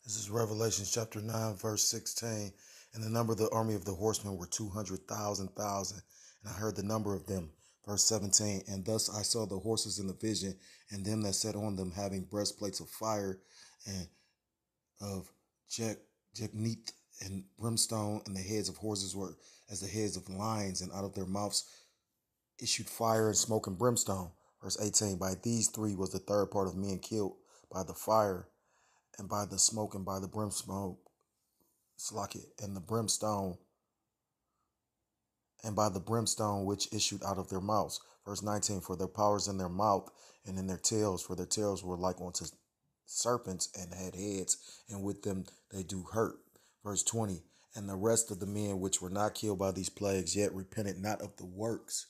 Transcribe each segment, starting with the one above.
This is Revelation chapter 9, verse 16. And the number of the army of the horsemen were 200,000. And I heard the number of them. Verse 17. And thus I saw the horses in the vision, and them that sat on them having breastplates of fire and of jagneth and brimstone, and the heads of horses were as the heads of lions, and out of their mouths issued fire and smoke and brimstone. Verse 18. By these three was the third part of men killed, by the fire, and by the smoke, and by the brimstone, and the brimstone, and by the brimstone which issued out of their mouths. Verse 19, for their powers in their mouth and in their tails, for their tails were like unto serpents and had heads, and with them they do hurt. Verse 20, and the rest of the men which were not killed by these plagues yet repented not of the works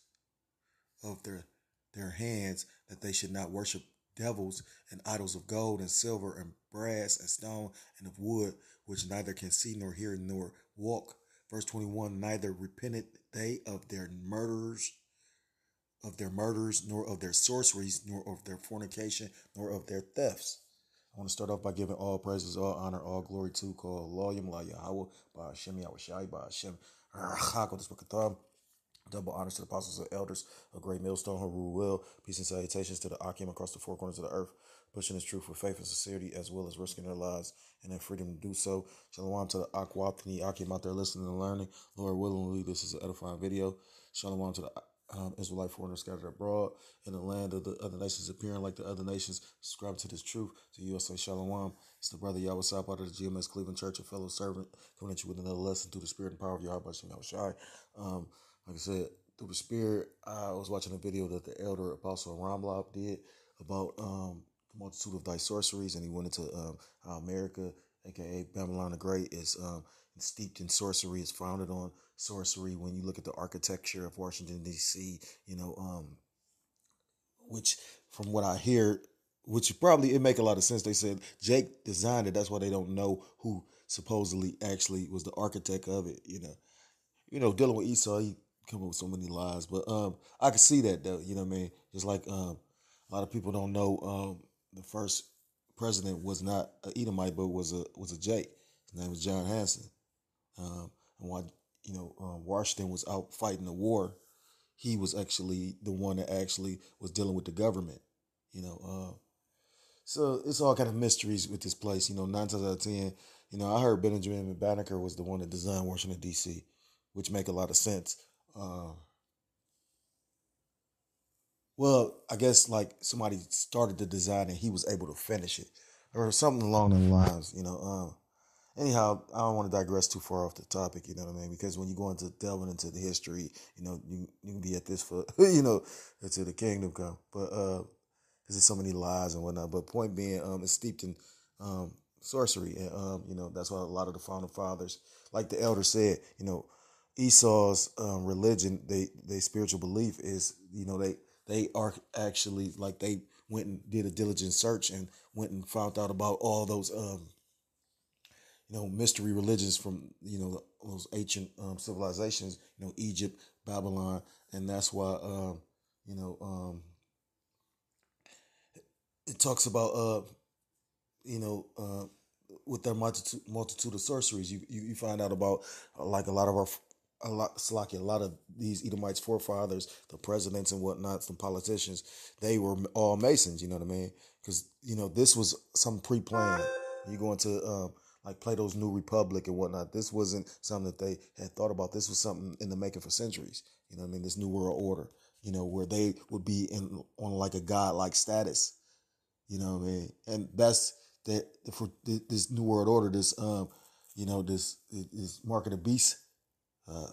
of their hands, that they should not worship devils and idols of gold and silver and brass and stone and of wood, which neither can see nor hear nor walk. Verse 21, neither repented they of their murders, nor of their sorceries, nor of their fornication, nor of their thefts. I want to start off by giving all praises, all honor, all glory to call Loyam La Yahweh, by Hashem Yahushai, by Hashem Rachak, this book of Thumb. Double honors to the apostles and elders, a great millstone, who will. Peace and salutations to the Akim across the four corners of the earth, pushing his truth with faith and sincerity, as well as risking their lives and their freedom to do so. Shalom to the Akwatani Akim out there listening and learning. Lord willingly, this is an edifying video. Shalom to the Israelite foreigners scattered abroad in the land of the other nations, appearing like the other nations, subscribe to this truth. To you, I say Shalom. It's the brother Yahweh Sap out of the GMS Cleveland Church, a fellow servant, coming at you with another lesson through the spirit and power of Yahweh Shai. Like I said, through the spirit, I was watching a video that the elder apostle Ramlab did about the multitude of thy sorceries, and he went into how America, aka Babylon the Great, is steeped in sorcery, is founded on sorcery. When you look at the architecture of Washington D.C., which from what I hear, which probably it make a lot of sense. They said Jake designed it. That's why they don't know who supposedly actually was the architect of it. Dealing with Esau, he come up with so many lies, but I can see that though. You know what I mean? Just like a lot of people don't know the first president was not an Edomite, but was a Jake. His name was John Hanson. And while Washington was out fighting the war, he was actually the one that actually was dealing with the government. So it's all kind of mysteries with this place. 9 times out of 10, I heard Benjamin Banneker was the one that designed Washington D.C., which make a lot of sense. Well, I guess like somebody started the design and he was able to finish it, or something along those lines. Anyhow, I don't want to digress too far off the topic. You know what I mean? Because when you go into delving into the history, you can be at this for until the kingdom come. But because there's so many lies and whatnot. But point being, it's steeped in sorcery, and that's why a lot of the founding fathers, like the elder said, Esau's religion, they spiritual belief is, they are actually like they went and did a diligent search and went and found out about all those mystery religions from those ancient civilizations, Egypt, Babylon, and that's why it talks about with their multitude of sorceries, you find out about like a lot of these Edomites forefathers, the presidents and whatnot, some politicians, they were all Masons. You know what I mean? Because this was some pre-planned. You go into like Plato's New Republic and whatnot. This wasn't something that they had thought about. This was something in the making for centuries. You know what I mean? This New World Order. Where they would be on like a god-like status. You know what I mean? And that's that for this New World Order. This mark of the beast.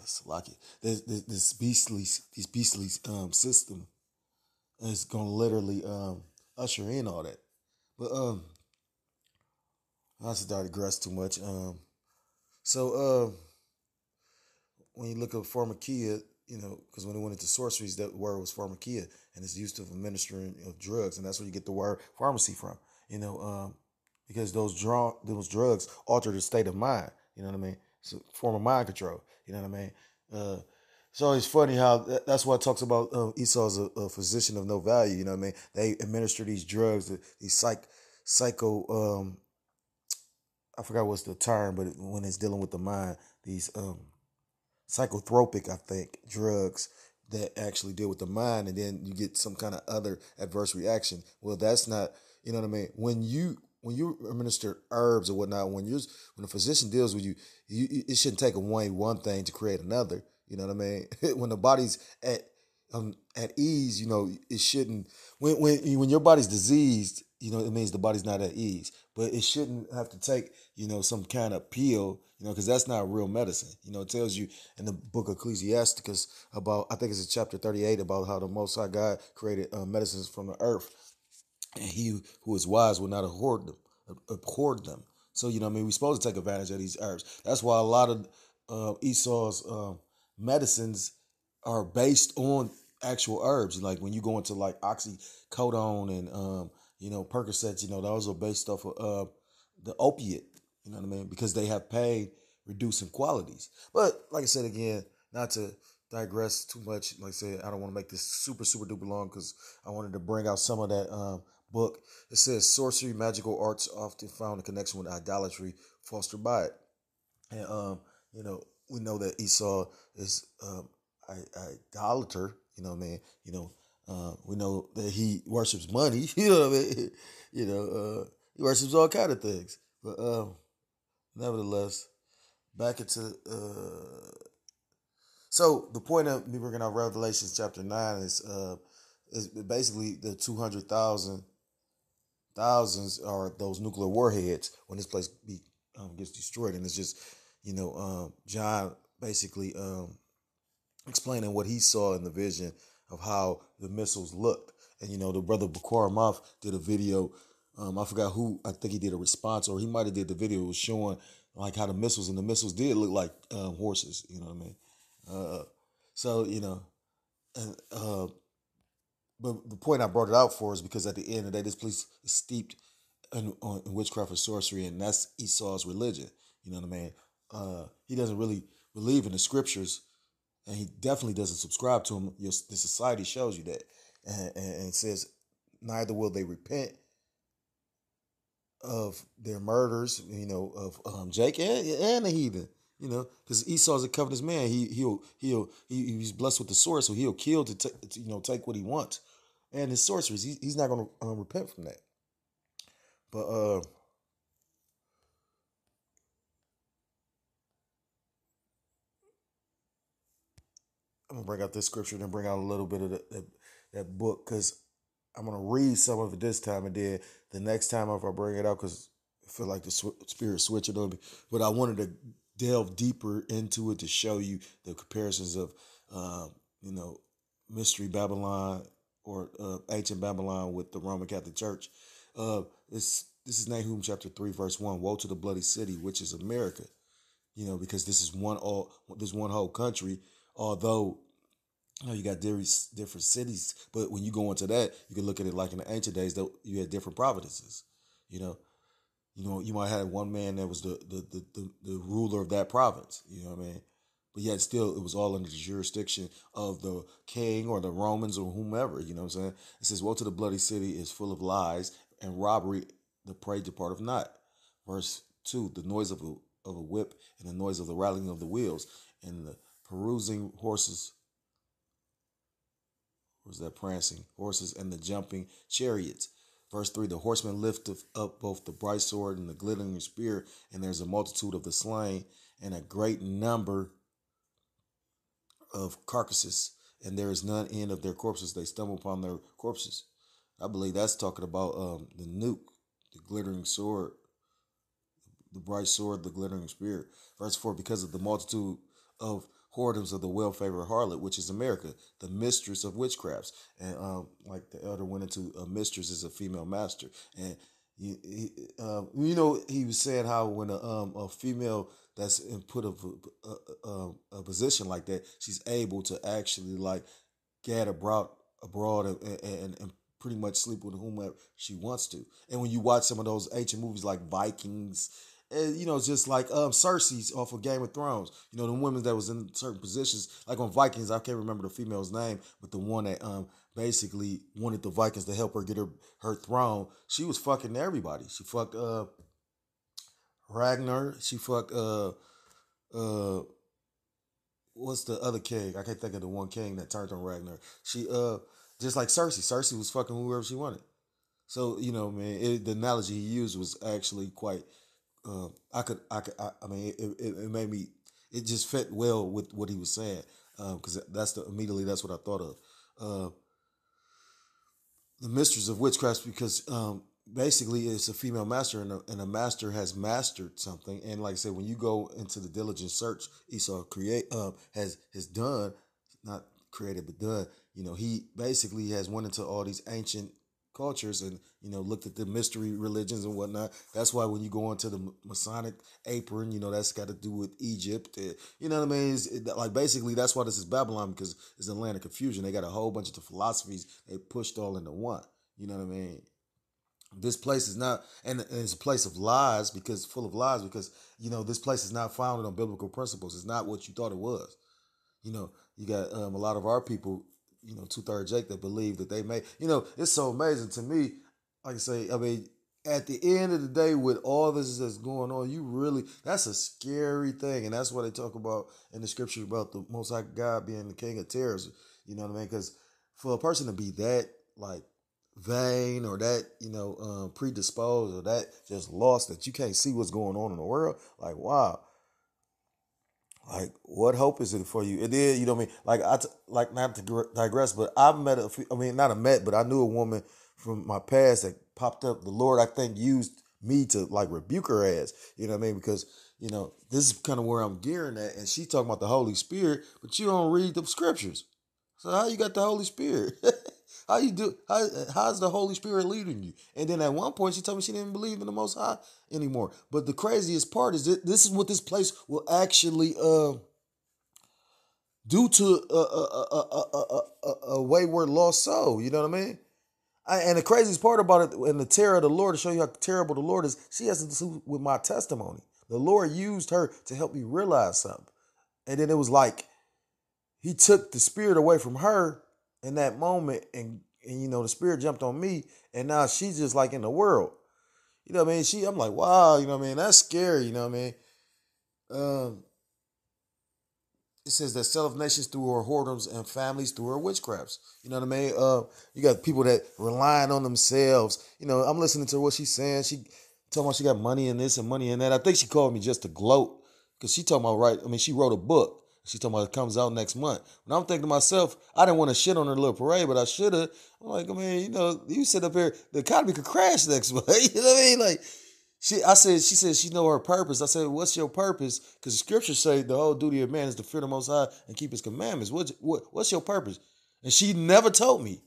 Salaki. This beastly system is gonna literally usher in all that. But I just digress too much. So when you look at pharmakia, because when it went into sorceries, that word was pharmakia, and it's used of administering of drugs, and that's where you get the word pharmacy from. Because those drugs alter the state of mind. You know what I mean? It's a form of mind control. You know what I mean? So it's funny how that's why it talks about Esau's a physician of no value. You know what I mean? They administer these drugs, these psycho I forgot what's the term, but when it's dealing with the mind, these psychotropic, I think, drugs that actually deal with the mind, and then you get some kind of other adverse reaction. Well, that's not, you know what I mean. When you administer herbs or whatnot, when a physician deals with you, it shouldn't take away one thing to create another. You know what I mean? When the body's at ease, it shouldn't. When your body's diseased, it means the body's not at ease. But it shouldn't have to take some kind of pill, because that's not real medicine. It tells you in the book of Ecclesiasticus about, I think it's in chapter 38, about how the Most High God created medicines from the earth, and he who is wise will not abhor them. So we're supposed to take advantage of these herbs. That's why a lot of Esau's medicines are based on actual herbs. Like when you go into like oxycodone and Percocets, those are based off of the opiate. You know what I mean? Because they have pain reducing qualities. But like I said again, not to digress too much. Like I said, I don't want to make this super super duper long because I wanted to bring out some of that book. It says sorcery, magical arts often found in connection with idolatry fostered by it. And we know that Esau is idolater. You know what I mean? We know that he worships money. You know what I mean? He worships all kind of things. But nevertheless, back into so the point of me bringing out Revelation chapter 9 is basically the 200,000 thousands are those nuclear warheads when this place gets destroyed, and it's just John basically explaining what he saw in the vision of how the missiles looked. And the brother Bakar Moth did a video. I forgot who. I think he did a response, or he might have did the video. It was showing like how the missiles did look like horses. You know what I mean? So and but the point I brought it out for is because at the end of the day, this place is steeped in witchcraft and sorcery, and that's Esau's religion. You know what I mean? He doesn't really believe in the scriptures, and he definitely doesn't subscribe to them. The society shows you that, and it says neither will they repent of their murders, of Jake and the heathen, because Esau's a covetous man. He's blessed with the sword, so he'll kill to take what he wants, and his sorceries. He's not going to repent from that. But I'm gonna bring out this scripture and bring out a little bit of that book, because I'm gonna read some of it this time, and then the next time if I bring it out, because I feel like the spirit switching on me. But I wanted to delve deeper into it to show you the comparisons of, Mystery Babylon or ancient Babylon with the Roman Catholic Church. This is Nahum chapter 3 verse 1. Woe to the bloody city, which is America. Because this is one whole country. Although you got different cities, but when you go into that, you can look at it like in the ancient days that you had different provinces. You might have one man that was the ruler of that province. You know what I mean? But yet still, it was all under the jurisdiction of the king or the Romans or whomever. You know what I'm saying? It says, "Woe to the bloody city is full of lies and robbery. The prey departeth not." Verse 2: the noise of a whip and the noise of the rattling of the wheels and the perusing horses. Was that prancing horses and the jumping chariots? Verse 3: the horseman lifteth up both the bright sword and the glittering spear, and there's a multitude of the slain and a great number of carcasses, and there is none end of their corpses. They stumble upon their corpses. I believe that's talking about the nuke, the glittering sword, the bright sword, the glittering spear. Verse 4: because of the multitude of whoredoms of the well-favored harlot, which is America, the mistress of witchcrafts. And like the elder went into, a mistress is a female master. And he was saying how when a female that's in put of a position like that, she's able to actually like get abroad and pretty much sleep with whomever she wants to. And when you watch some of those ancient movies like Vikings, and, just like Cersei's off of Game of Thrones, the women that was in certain positions, like on Vikings, I can't remember the female's name, but the one that basically wanted the Vikings to help her get her throne, she was fucking everybody. She fucked Ragnar. She fucked uh what's the other king? I can't think of the one king that turned on Ragnar. She just like Cersei. Cersei was fucking whoever she wanted. So man, the analogy he used was actually quite. I mean, it made me. It just fit well with what he was saying because that's what I thought of. The mistress of witchcraft because basically it's a female master and a master has mastered something, and like I said, when you go into the diligent search Esau has done, not created but done, he basically has went into all these ancient cultures and looked at the mystery religions and whatnot. That's why when you go into the Masonic apron, that's got to do with Egypt. You know what I mean? Like basically that's why this is Babylon, because it's a land of confusion. They got a whole bunch of the philosophies they pushed all into one. You know what I mean? This place is not, and it's a place of lies, because full of lies, because this place is not founded on biblical principles. It's not what you thought it was. You got a lot of our people, two-thirds Jake, that believe that they may, it's so amazing to me. Like I say, I mean, at the end of the day, with all this that's going on, that's a scary thing. And that's what they talk about in the scripture about the Most High God being the king of terrors. You know what I mean? Because for a person to be that, like, vain or that, predisposed or that just lost, that you can't see what's going on in the world, like, wow. Like, what hope is it for you? It is, you know what I mean? Like, like not to digress, but I've met not a met, but I knew a woman from my past that popped up. The Lord, I think, used me to like rebuke her ass. You know what I mean? Because, this is kind of where I'm gearing at. And she's talking about the Holy Spirit, but you don't read the scriptures. So how you got the Holy Spirit? How you do? How's the Holy Spirit leading you? And then at one point she told me she didn't believe in the Most High anymore. But the craziest part is that this is what this place will actually do to a wayward lost soul. You know what I mean? And the craziest part about it, and the terror of the Lord, to show you how terrible the Lord is, she has to do with my testimony. The Lord used her to help me realize something. And then it was like he took the spirit away from her in that moment, and the spirit jumped on me, and now she's just like in the world. You know what I mean? I'm like, wow, you know what I mean? That's scary, you know what I mean? It says that selleth nations through her whoredoms and families through her witchcrafts. You know what I mean? You got people that relying on themselves. I'm listening to what she's saying. She talking about she got money in this and money in that. I think she called me just to gloat, because she talking about she wrote a book. She talking about it comes out next month. And I'm thinking to myself, I didn't want to shit on her little parade, but I should have. I'm like, I mean, you sit up here, the economy could crash next month. You know what I mean? Like, she said she know her purpose. I said, what's your purpose? Because the scriptures say the whole duty of man is to fear the Most High and keep his commandments. What's your purpose? And she never told me.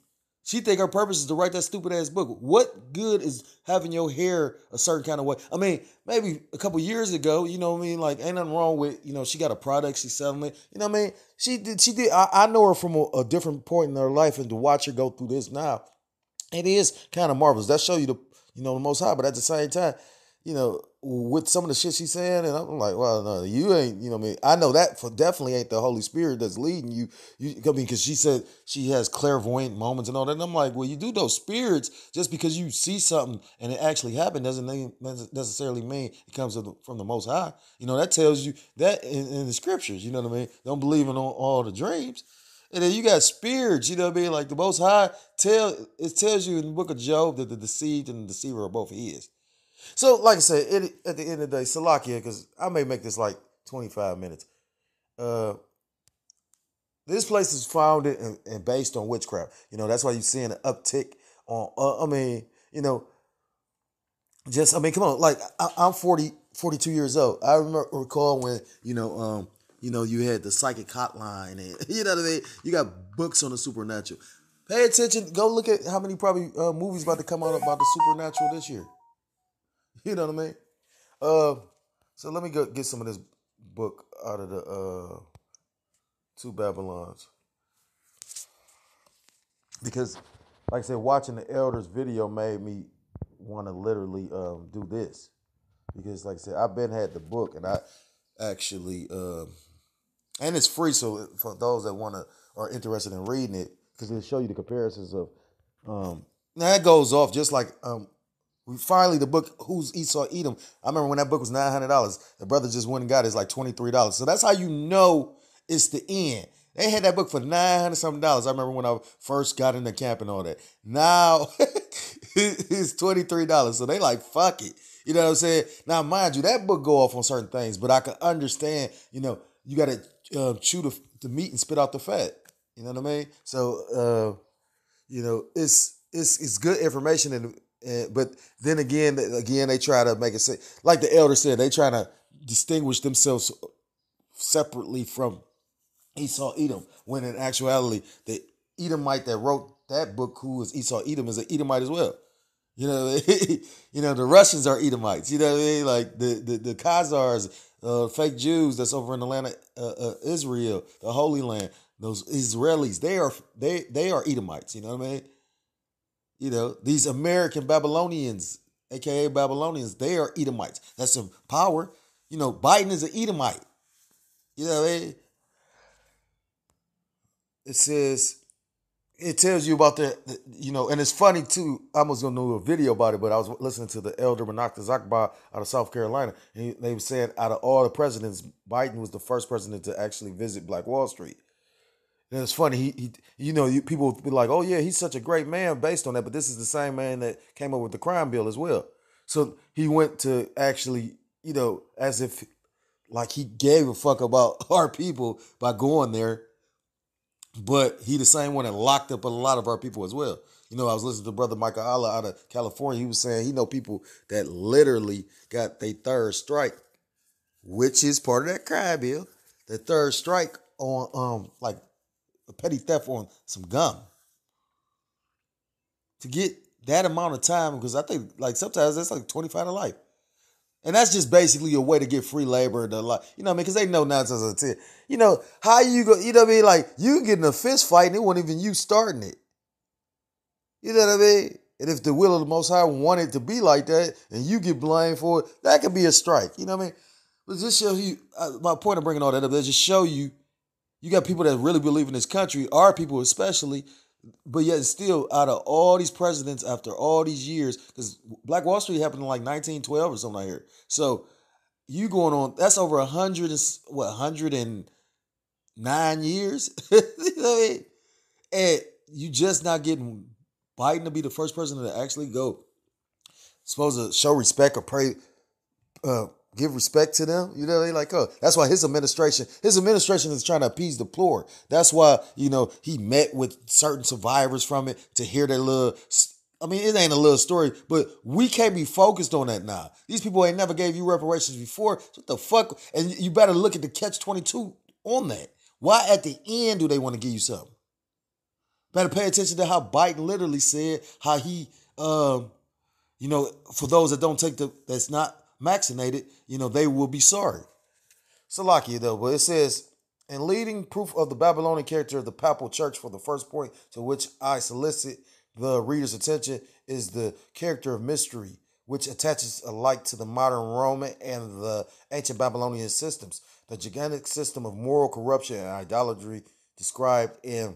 She think her purpose is to write that stupid ass book. What good is having your hair a certain kind of way? I mean, maybe a couple years ago, you know what I mean? Like, ain't nothing wrong with, she got a product, she's selling it. You know what I mean? She did. I know her from a different point in her life, and to watch her go through this now, it is kind of marvelous. That show you the Most High, but at the same time, with some of the shit she's saying, and I'm like, well, no, you ain't, what I mean? I know that for definitely ain't the Holy Spirit that's leading you. I mean, because she said she has clairvoyant moments and all that. And I'm like, well, you do those spirits just because you see something and it actually happened doesn't necessarily mean it comes from the Most High. That tells you that in the scriptures, you know what I mean? Don't believe in all the dreams. And then you got spirits, you know what I mean? Like the Most High tells you in the book of Job that the deceived and the deceiver are both his. So, like I said, at the end of the day, Salakia, because I may make this like 25 minutes. This place is founded and based on witchcraft. That's why you're seeing an uptick on, come on. Like, I'm 42 years old. I recall when, you had the psychic hotline and, you know what I mean? You got books on the supernatural. Pay attention. Go look at how many probably movies about to come out about the supernatural this year. You know what I mean? So let me go get some of this book out of the Two Babylons. Because, like I said, watching the elders video made me want to literally do this. Because, like I said, I've been had the book, and I actually, and it's free, so for those that are interested in reading it, because it'll show you the comparisons of, now that goes off just like Finally, the book Who's Esau Edom. I remember when that book was $900. The brother just went and got it. It's like $23. So that's how you know it's the end. They had that book for $900 something. I remember when I first got in the camp and all that. Now it's $23. So they like, fuck it. You know what I'm saying? Now, mind you, that book go off on certain things, but I can understand, you got to chew the meat and spit out the fat. You know what I mean? So, it's good information, but then again, they try to make it say, like the elder said, they try to distinguish themselves separately from Esau Edom, when in actuality, the Edomite that wrote that book, who is Esau Edom, is an Edomite as well. The Russians are Edomites. You know what I mean? Like the Khazars, fake Jews that's over in the land of Israel, the Holy Land. Those Israelis, they are Edomites. You know what I mean? These American Babylonians, aka Babylonians, they are Edomites. That's some power. Biden is an Edomite. You know what I mean? It tells you about and it's funny too. I was gonna do a video about it, but I was listening to the elder Menachem Zakbar out of South Carolina, and they were saying out of all the presidents, Biden was the first president to actually visit Black Wall Street. And it's funny, people would be like, "Oh yeah, he's such a great man," based on that. But this is the same man that came up with the crime bill as well. So he went to actually, as if like he gave a fuck about our people by going there. But he the same one that locked up a lot of our people as well. I was listening to Brother Michael Allah out of California. He was saying he know people that literally got their third strike, which is part of that crime bill. The third strike on like a petty theft on some gum. To get that amount of time, because I think like sometimes that's like 25 to life. And that's just basically a way to get free labor. Because they know 9 times out of 10. How you go, you know what I mean? Like, you get in a fist fight and it wasn't even you starting it. You know what I mean? And if the will of the Most High want it to be like that and you get blamed for it, that could be a strike. You know what I mean? But just show you, my point of bringing all that up is just show you, you got people that really believe in this country, our people especially, but yet still, out of all these presidents after all these years, because Black Wall Street happened in like 1912 or something like here. So you going on, that's over 109 years? You know what I mean? And you just not getting Biden to be the first president to actually go, supposed to show respect or pray, give respect to them. You know what I mean? Like, that's why his administration is trying to appease the poor. That's why, he met with certain survivors from it to hear their little, it ain't a little story, but we can't be focused on that now. These people ain't never gave you reparations before. So what the fuck? And you better look at the catch-22 on that. Why at the end do they want to give you something? Better pay attention to how Biden literally said how he, for those that don't take that's not vaccinated, they will be sorry. Salakia though, but it says, in leading proof of the Babylonian character of the papal church, for the first point to which I solicit the reader's attention is the character of mystery, which attaches alike to the modern Roman and the ancient Babylonian systems. The gigantic system of moral corruption and idolatry described in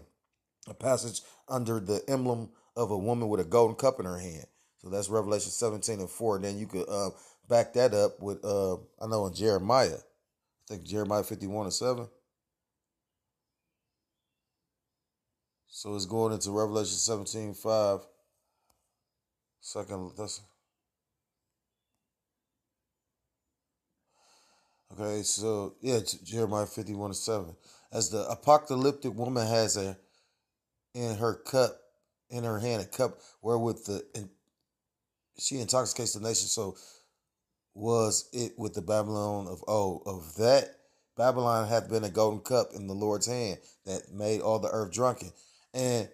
a passage under the emblem of a woman with a golden cup in her hand. So that's Revelation 17:4. And then you could back that up with, I know in Jeremiah, I think Jeremiah 51:7. So it's going into Revelation 17:5. Okay, so yeah, Jeremiah 51:7. As the apocalyptic woman has in her hand a cup wherewith she intoxicates the nation, so was it with the Babylon of old. Of that Babylon hath been a golden cup in the Lord's hand that made all the earth drunken. And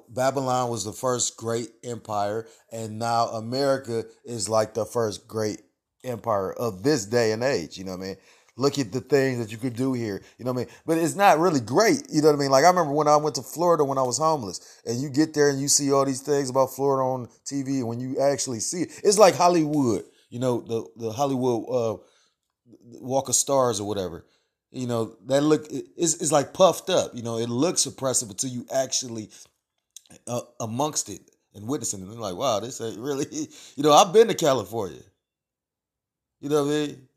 Babylon was the first great empire, and now America is like the first great empire of this day and age. You know what I mean? Look at the things that you could do here. You know what I mean? But it's not really great. You know what I mean? Like, I remember when I went to Florida when I was homeless, and you get there and you see all these things about Florida on TV, and when you actually see it, it's like Hollywood. The Hollywood Walk of Stars or whatever. That look it's like puffed up. It looks oppressive until you actually amongst it. and witnessing it. And like, wow, this ain't really, I've been to California. You know what I mean?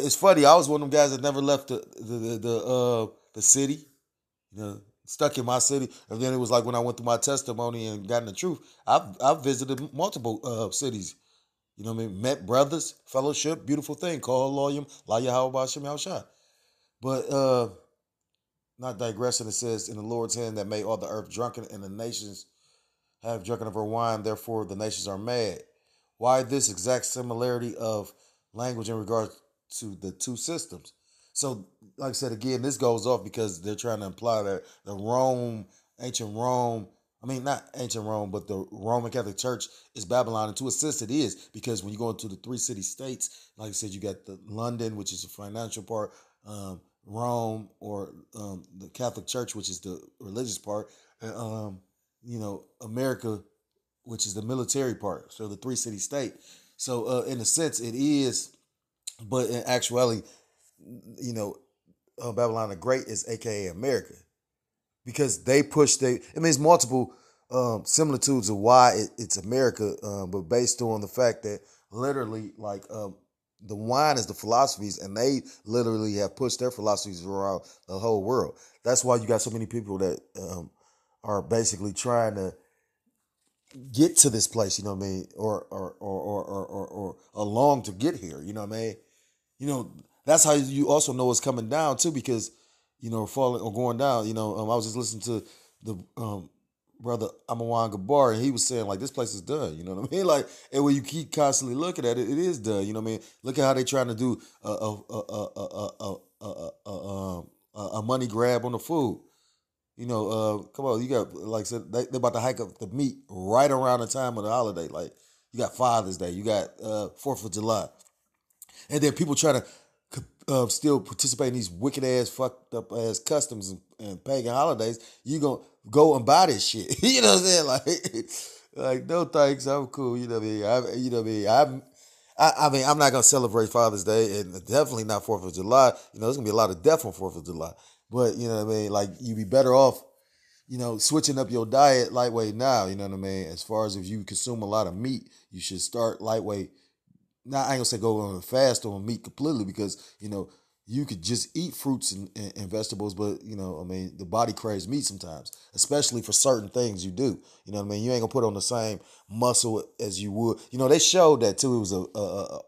It's funny. I was one of them guys that never left the city. Stuck in my city. And then it was like when I went through my testimony and got in the truth. I've visited multiple cities. You know what I mean? Met brothers, fellowship, beautiful thing. Call Loyum, Laya Hawaba Shem Shah. But not digressing, it says, in the Lord's hand that made all the earth drunken and the nations have drunken of her wine, therefore the nations are mad. Why this exact similarity of language in regards to the two systems? So, like I said, again, this goes off because they're trying to imply that ancient Rome, I mean, not ancient Rome, but the Roman Catholic Church is Babylon. And to a sense, it is, because when you go into the three city states, like I said, you got the London, which is the financial part, Rome, or the Catholic Church, which is the religious part, and America, which is the military part. So the three city state. So in a sense, it is, but in actuality, you know, Babylon the Great is AKA America, because they push I mean, it's multiple similitudes of why it's America, but based on the fact that literally, like, the wine is the philosophies, and they literally have pushed their philosophies around the whole world. That's why you got so many people that are basically trying to get to this place, you know what I mean, or along to get here, you know what I mean. That's how you also know it's coming down too, because falling or going down. I was just listening to the brother Amawan Gabar, and he was saying like this place is done. You know what I mean? Like, and when you keep constantly looking at it, it is done. You know what I mean? Look at how they trying to do a money grab on the food. Come on, you got, like I said, they about to hike up the meat right around the time of the holiday. Like, you got Father's Day, you got 4th of July, and then people trying to still participate in these wicked ass, fucked up ass customs and pagan holidays. You gonna go and buy this shit? You know what I'm saying? Like no thanks, I'm cool. You know what I mean? I mean, I'm not gonna celebrate Father's Day, and definitely not 4th of July. There's gonna be a lot of death on 4th of July. But you know what I mean? Like, you'd be better off, switching up your diet lightweight now. You know what I mean? As far as if you consume a lot of meat, you should start lightweight. Now, I ain't gonna say go on a fast on meat completely, because you could just eat fruits and vegetables, but I mean, the body craves meat sometimes, especially for certain things you do. You know what I mean? You ain't gonna put on the same muscle as you would. They showed that too. It was a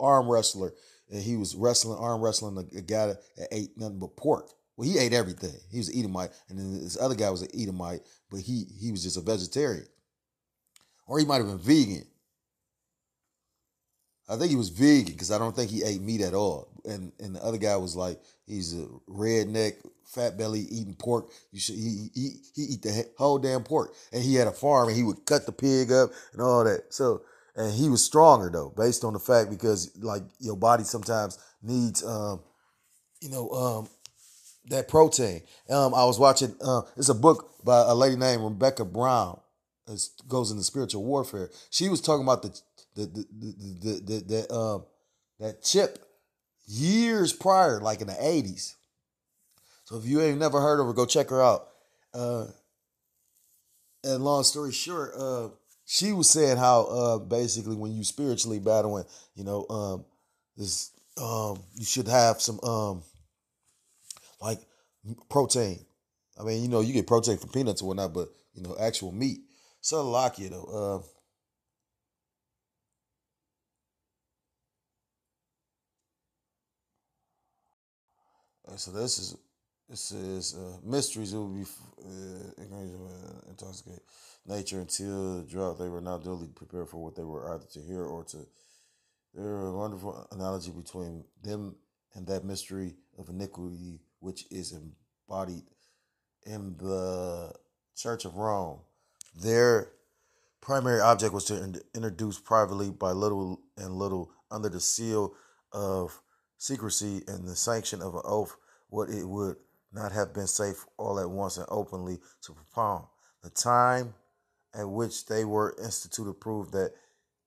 arm wrestler, and he was arm wrestling a guy that ate nothing but pork. Well, he ate everything. He was an Edomite, and then this other guy was an Edomite, but he was just a vegetarian, or he might have been vegan. I think he was vegan, because I don't think he ate meat at all. And the other guy was like, he's a redneck, fat belly, eating pork. He eat the whole damn pork, and he had a farm, and he would cut the pig up and all that. So, and he was stronger though, based on the fact, because like your body sometimes needs you know that protein. I was watching. It's a book by a lady named Rebecca Brown. It goes into spiritual warfare. She was talking about that chip years prior, like in the 80s. So if you ain't never heard of her, go check her out. Uh, and long story short, she was saying how basically when you spiritually battling, this you should have some like protein. I mean, you get protein from peanuts or whatnot, but actual meat. So Lakia though. So this is mysteries. It will be intoxicate nature until the drought. They were not duly prepared for what they were either to hear or to. There are a wonderful analogy between them and that mystery of iniquity which is embodied in the Church of Rome. Their primary object was to introduce privately by little and little, under the seal of secrecy and the sanction of an oath, what it would not have been safe all at once and openly to propound. The time at which they were instituted proved that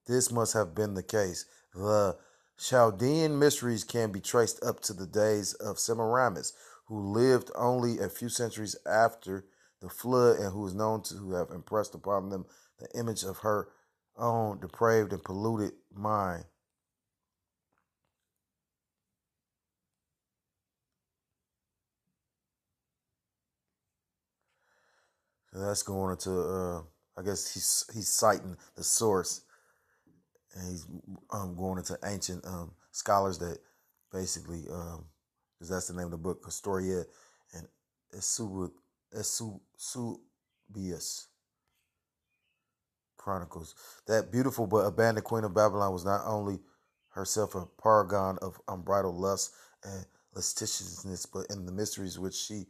this must have been the case. The Chaldean mysteries can be traced up to the days of Semiramis, who lived only a few centuries after the flood, and who is known to have impressed upon them the image of her own depraved and polluted mind. So that's going into, I guess he's citing the source, and he's going into ancient scholars that basically, because that's the name of the book, Historia and Eusebius Chronicles. That beautiful but abandoned queen of Babylon was not only herself a paragon of unbridled lust and lasciviousness, but in the mysteries which she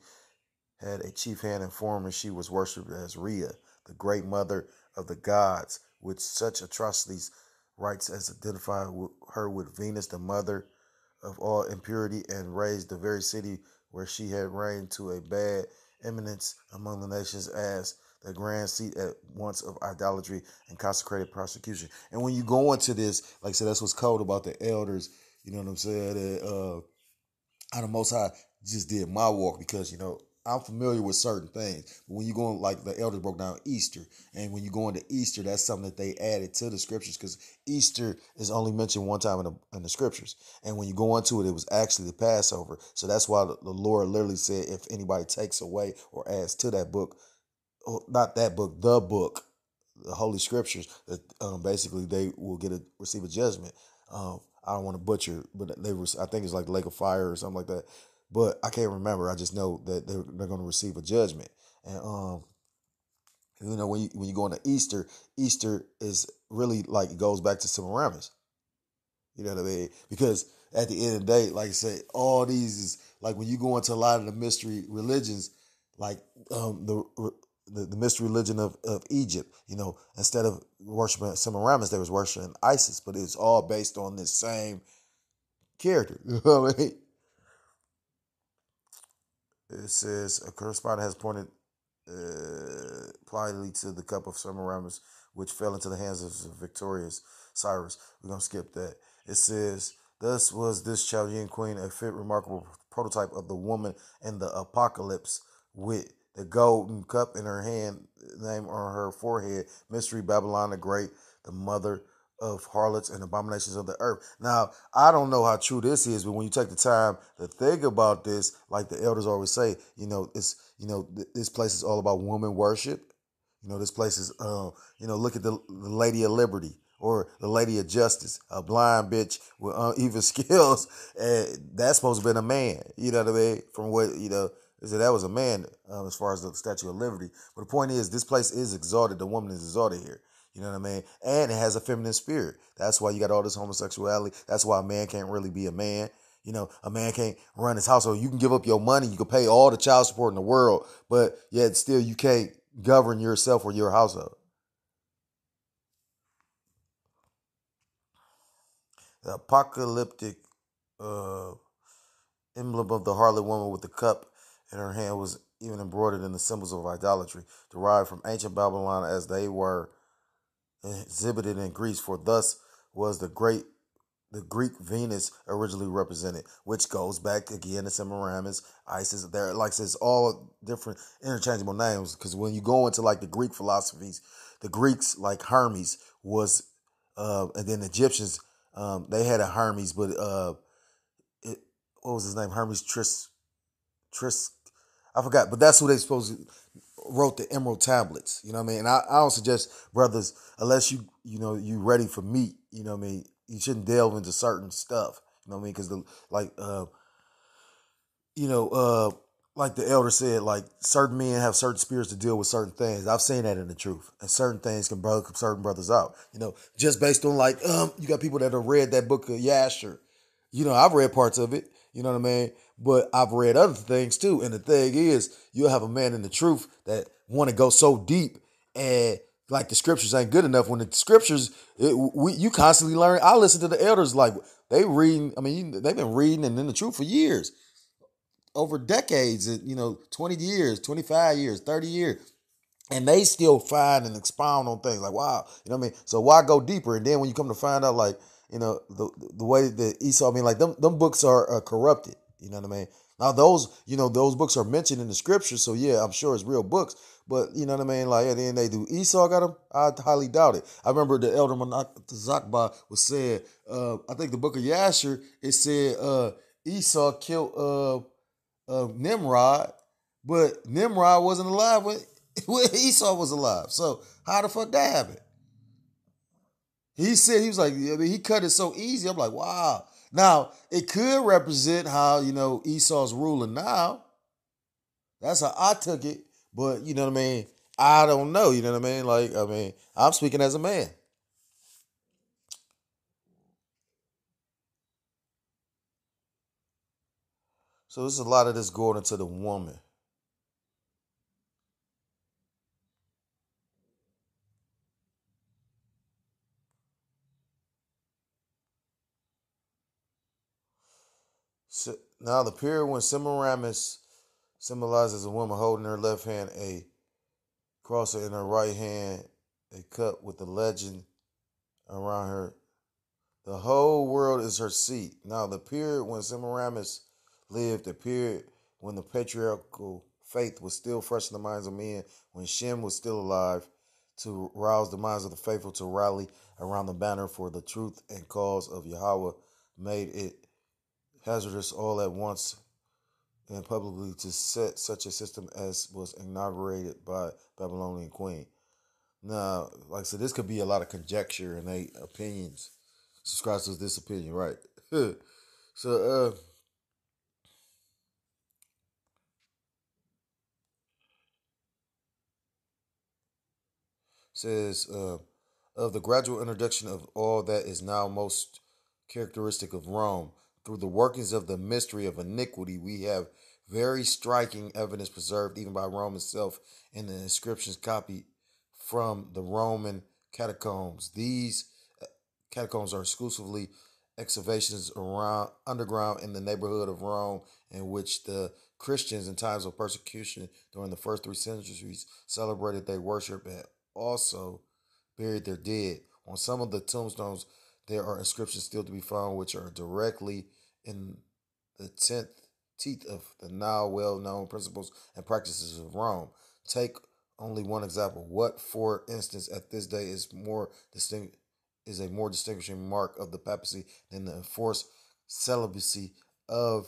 had a chief hand in forming, she was worshipped as Rhea, the great mother of the gods, with such atrocities rites as identify her with Venus, the mother of all impurity, and raised the very city where she had reigned to a bad eminence among the nations as the grand seat at once of idolatry and consecrated prosecution. And when you go into this, like I said, that's what's cold about the elders. You know what I'm saying? How the Most High just did my walk, because I'm familiar with certain things. But when you go on, like the elders broke down Easter, and when you go into Easter, that's something that they added to the scriptures, because Easter is only mentioned one time in the scriptures. And when you go into it, it was actually the Passover. So that's why the Lord literally said, if anybody takes away or adds to that book, or not that book, the Holy Scriptures, that basically they will receive a judgment. I don't want to butcher, but I think it's like the lake of fire or something like that. But I can't remember. I just know that they're going to receive a judgment. And when you go into Easter, Easter is really like, it goes back to Semiramis. You know what I mean? Because at the end of the day, like I say, all these is like, when you go into a lot of the mystery religions, like the mystery religion of Egypt, instead of worshiping Semiramis, they was worshiping Isis, but it's all based on this same character. You know what I mean? It says a correspondent has pointed politely to the cup of Semiramis, which fell into the hands of the victorious Cyrus. We're going to skip that. It says, thus was this Chaldean queen a fit, remarkable prototype of the woman in the apocalypse, with the golden cup in her hand, name on her forehead, Mystery Babylon the Great, the mother of harlots and abominations of the earth. Now, I don't know how true this is, but when you take the time to think about this, like the elders always say, this place is all about woman worship. This place is, look at the Lady of Liberty or the Lady of Justice, a blind bitch with uneven skills, and that's supposed to have been a man. You know what I mean? From what that was a man, as far as the Statue of Liberty. But the point is, this place is exalted. The woman is exalted here. You know what I mean? And it has a feminine spirit. That's why you got all this homosexuality. That's why a man can't really be a man. A man can't run his household. You can give up your money. You can pay all the child support in the world, but yet still you can't govern yourself or your household. The apocalyptic uh, emblem of the harlot woman with the cup in her hand was even embroidered in the symbols of idolatry, derived from ancient Babylon as they were exhibited in Greece. For thus was the Greek Venus originally represented, which goes back again to Semiramis, Isis. There, like I said, it's all different interchangeable names. Because when you go into like the Greek philosophies, the Greeks, like Hermes was, and then the Egyptians, they had a Hermes, but what was his name? Hermes Tris. I forgot, but that's who they supposed to wrote the Emerald tablets. You know what I mean? And I don't suggest, brothers, unless you ready for meat. You know what I mean? You shouldn't delve into certain stuff. You know what I mean? Because you know, uh, like the elder said, like certain men have certain spirits to deal with certain things. I've seen that in the truth, and certain things can brother certain brothers out. Just based on like you got people that have read that book of Yasher. I've read parts of it. You know what I mean? But I've read other things too. And the thing is, you'll have a man in the truth that want to go so deep, and like the scriptures ain't good enough. When the scriptures, you constantly learn. I listen to the elders like they reading. I mean, they've been reading and in the truth for years, over decades. 20 years, 25 years, 30 years. And they still find and expound on things like, wow, you know what I mean? So why go deeper? And then when you come to find out, like, the way that Esau, I mean, like them books are corrupted. You know what I mean? Now those, those books are mentioned in the scriptures, so yeah, I'm sure it's real books. But you know what I mean? Like at the end they do. Esau got them? I highly doubt it. I remember the elder Zakba was saying, I think the book of Yasher, it said Esau killed Nimrod, but Nimrod wasn't alive when Esau was alive. So how the fuck that happened? He said he was like, I mean, he cut it so easy. I'm like, wow. Now it could represent how Esau's ruling now. That's how I took it. But you know what I mean. I don't know. You know what I mean. Like I'm speaking as a man. So there's a lot of this going into the woman. So, now the period when Semiramis symbolizes a woman holding in her left hand a crosser in her right hand, a cup with the legend around her. The whole world is her seat. Now, the period when Semiramis lived, the period when the patriarchal faith was still fresh in the minds of men, when Shem was still alive, to rouse the minds of the faithful to rally around the banner for the truth and cause of Yahweh, made it hazardous all at once and publicly to set such a system as was inaugurated by Babylonian queen. Now, like I said, this could be a lot of conjecture and opinions. Subscribe to this opinion, right? So, says of the gradual introduction of all that is now most characteristic of Rome through the workings of the mystery of iniquity, we have very striking evidence preserved even by Rome itself in the inscriptions copied from the Roman catacombs. These catacombs are exclusively excavations around underground in the neighborhood of Rome, in which the Christians in times of persecution during the first 3 centuries celebrated their worship and also buried their dead. On some of the tombstones, there are inscriptions still to be found which are directly in the tenth teeth of the now well-known principles and practices of Rome. Take only one example. What, for instance, at this day is a more distinguishing mark of the papacy than the enforced celibacy of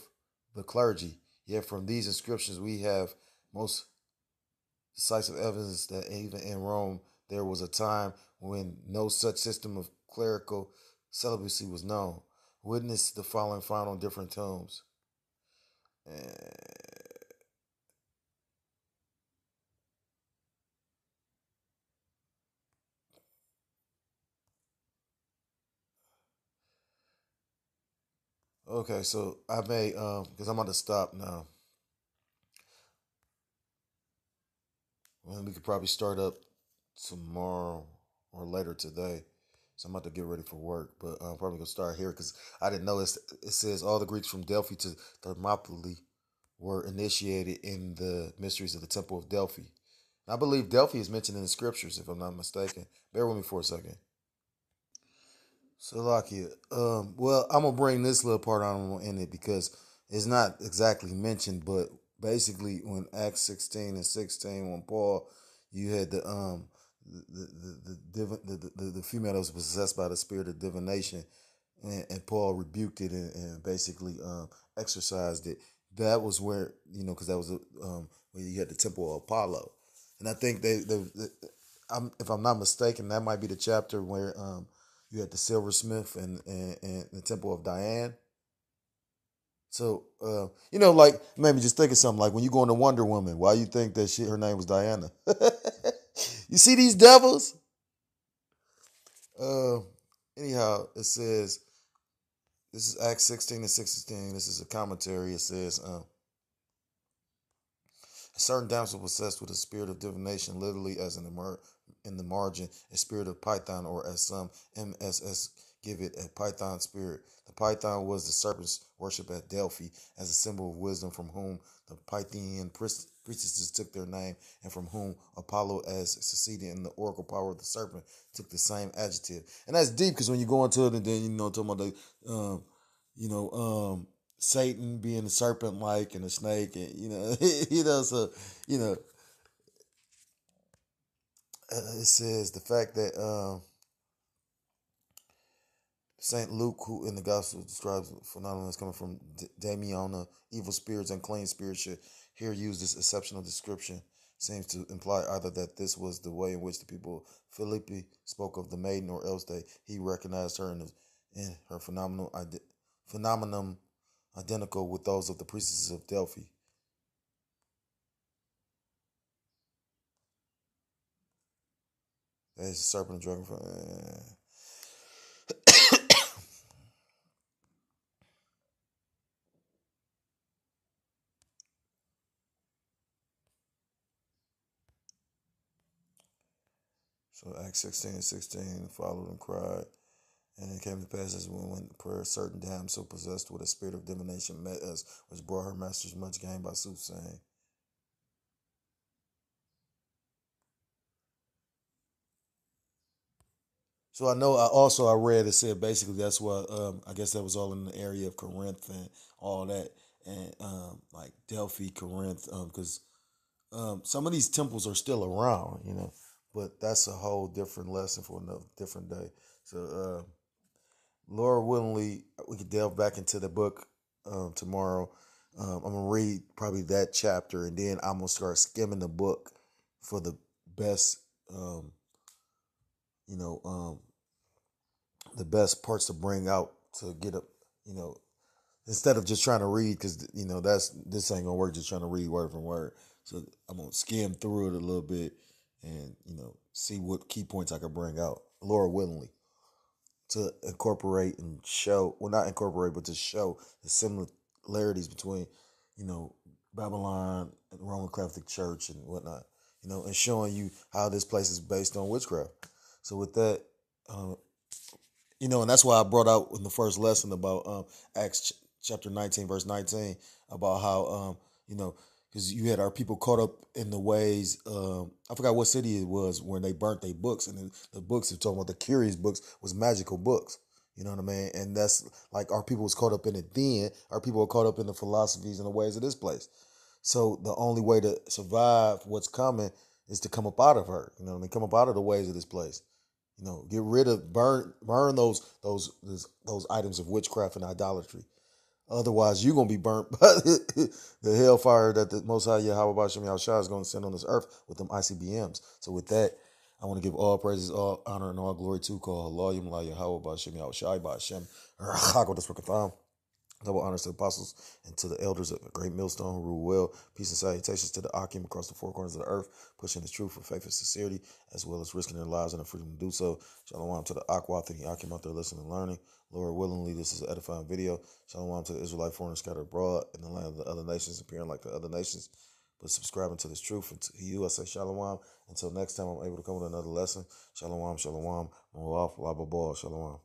the clergy. Yet from these inscriptions we have most decisive evidence that even in Rome there was a time when no such system of clerical celibacy was known. Witness the following found on different tombs. Okay, so I may because I'm about to stop now. Well, we could probably start up tomorrow or later today. So I'm about to get ready for work, but I'm probably gonna start here because I didn't know it says all the Greeks from Delphi to Thermopylae were initiated in the mysteries of the Temple of Delphi. And I believe Delphi is mentioned in the scriptures, if I'm not mistaken. Bear with me for a second. Salakia. Well, I'm gonna bring this little part on in it because it's not exactly mentioned, but basically when Acts 16 and 16, when Paul, you had the female that was possessed by the spirit of divination, and Paul rebuked it and basically exorcised it. That was where because that was where you had the temple of Apollo, and I think if I'm not mistaken, that might be the chapter where you had the silversmith and the temple of Diane. So like maybe just think of something like when you go into Wonder Woman, why you think that her name was Diana? You see these devils? Uh, anyhow, it says this is Acts 16 and 16. This is a commentary. It says, a certain damsel possessed with a spirit of divination, literally as in the margin, a spirit of Python, or as some MSS give it, a Python spirit. The Python was the serpent's worship at Delphi as a symbol of wisdom, from whom the Pythian priestesses took their name, and from whom Apollo, as succeeding in the oracle power of the serpent, took the same adjective. And that's deep because when you go into it and then talking about the you know Satan being a serpent like and a snake, and so you know, it says the fact that Saint Luke, who in the Gospel describes phenomenon as coming from Damiona, evil spirits and clean spirits, should here use this exceptional description. Seems to imply either that this was the way in which the people of Philippi spoke of the maiden, or else that he recognized her in her phenomenon identical with those of the priestesses of Delphi. That is a serpent and dragon. So Acts 16:16 followed and cried. And it came to pass as we went to prayer, a certain damsel possessed with a spirit of divination met us, which brought her masters much gain by soothsaying. So I read it said basically that's what I guess that was all in the area of Corinth and all that, and like Delphi, Corinth, because some of these temples are still around, but that's a whole different lesson for another different day. So Lord willingly, we could delve back into the book tomorrow. I'm gonna read probably that chapter, and then I'm gonna start skimming the book for the best, um, you know, um, the best parts to bring out to get up, you know, instead of just trying to read, because that's this ain't gonna work just trying to read word for word. So I'm gonna skim through it a little bit, and see what key points I can bring out, Lord willingly, to incorporate and show, well, not incorporate, but to show the similarities between, Babylon and Roman Catholic Church and whatnot, and showing you how this place is based on witchcraft. So with that, uh, and that's why I brought out in the first lesson about Acts chapter 19, verse 19, about how, because you had our people caught up in the ways. I forgot what city it was when they burnt their books, and the books are talking about the curious books was magical books. You know what I mean? And that's like our people was caught up in it then. Our people were caught up in the philosophies and the ways of this place. So the only way to survive what's coming is to come up out of her. You know what I mean? Come up out of the ways of this place. Get rid of burn those items of witchcraft and idolatry. Otherwise, you're gonna be burnt by the hellfire that the Most High Yahweh Bashem Yahushua is gonna send on this earth with them ICBMs. So with that, I want to give all praises, all honor, and all glory to call Allah Yahweh Bashem Yahushua Bashem Rachak. Double honors to the apostles and to the elders of the great millstone who rule well. Peace and salutations to the Akim across the four corners of the earth, pushing the truth for faith and sincerity, as well as risking their lives and the freedom to do so. Shalom to the Aquath and the Akim out there listening and learning. Lord willingly, this is an edifying video. Shalom to the Israelite foreigners scattered abroad in the land of the other nations, appearing like the other nations, but subscribing to this truth. And to you, I say shalom. Until next time, I'm able to come with another lesson. Shalom, shalom, shalom, shalom.